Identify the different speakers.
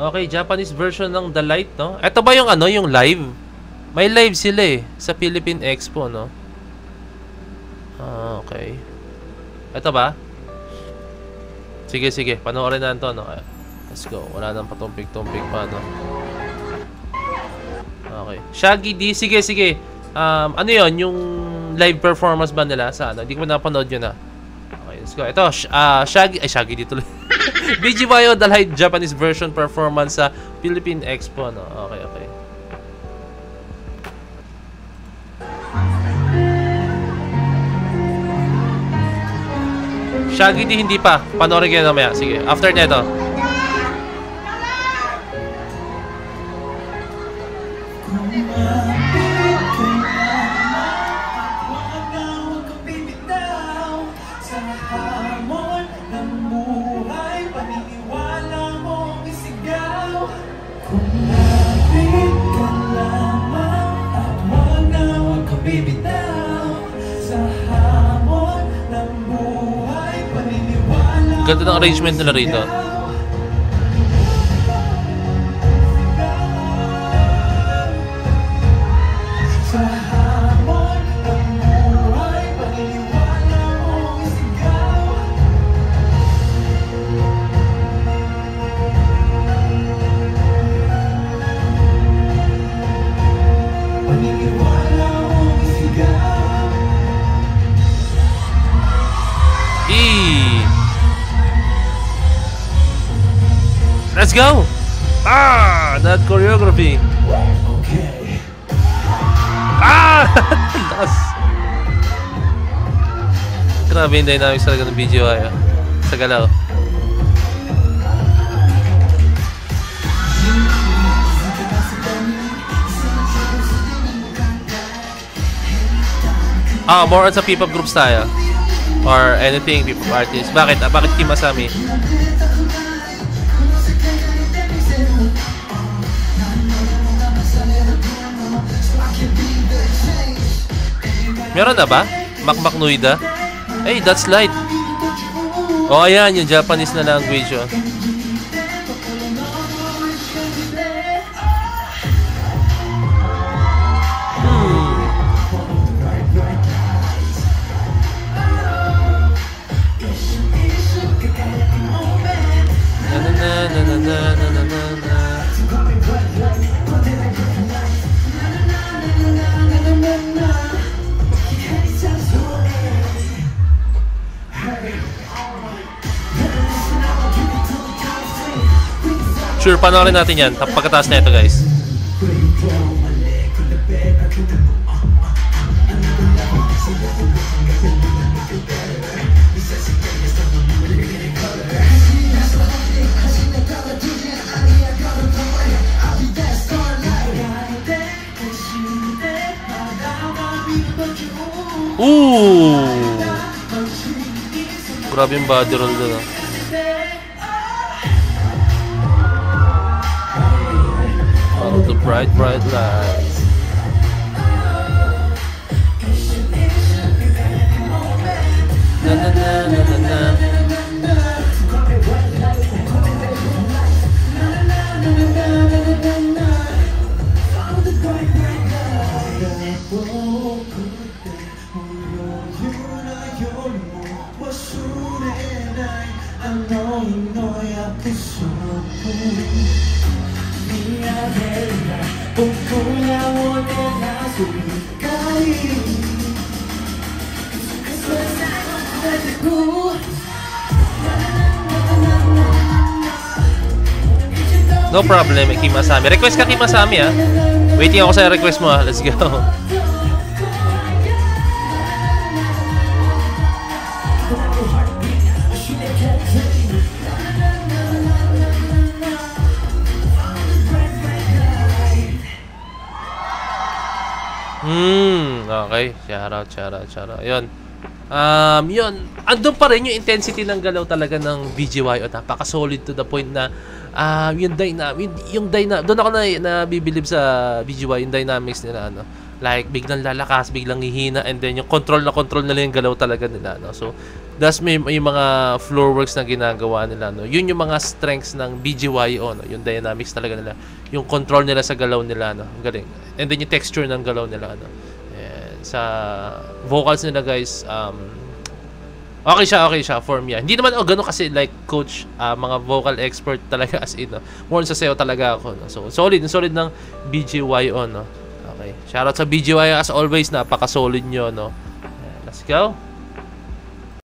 Speaker 1: Okay, Japanese version ng The Light, no? Ito ba yung ano, yung live? May live sila eh, sa Philippine Expo, no? Okay. Ito ba? Sige, sige. Panoorin na ito, no? Let's go. Wala nang patumpik-tumpik pa, no? Okay. Shaggy D. Sige, sige. Ano yon, yung live performance ba nila sa ano? Hindi ko napanood yun, ha? Okay, let's go. Ito, Shaggy. Ay, Shaggy D tuloy. BGYO The Light Japanese version performance sa Philippine Expo, no? Okay, okay. Shaggy D hindi pa. Panoorin kayo namaya. Sige, after neto. Ganda ng arrangement nila rito. Let's go! That choreography! Okay. Lakas! Grabe yung dynamics talaga ng video ay sa galaw. More on sa P-pop groups tayo. Or anything, P-pop artists. Bakit? Bakit Kim Asami? Meron na ba? Makmak Nuida? Hey, that's light. Oh, ayan, yung Japanese na language, oh. Sure, panoorin natin yan pagkataas na ito, guys. Grabe yung body roll doon, ah. Follow the bright, bright lights. Na na na na na na. No problem, Kim Asami. Request ka, Kim Asami, ha? Waiting ako sa request mo, ha? Let's go. Okay. Shout out. Yun. Yun. Andun pa rin yung intensity ng galaw talaga ng BGYO. Napaka-solid to the point na yung doon ako na bibilib sa BGYO, yung dynamics nila, ano. Like, biglang lalakas, biglang hihina, and then yung control nila yung galaw talaga nila, no. So, Das may mga floor works na ginagawa nila, no. Yun yung mga strengths ng BGYO, no. Yung dynamics talaga nila, yung control nila sa galaw nila, no. Ang galing. And then yung texture ng galaw nila, no. And sa vocals nila, guys, okay siya for me. Hindi naman gano'n kasi like coach, mga vocal expert talaga as in, no. More sa sayo talaga ako, no. So solid ng BGYO, no. Okay. Shoutout sa BGYO as always, napaka-solid nyo, no. Let's go.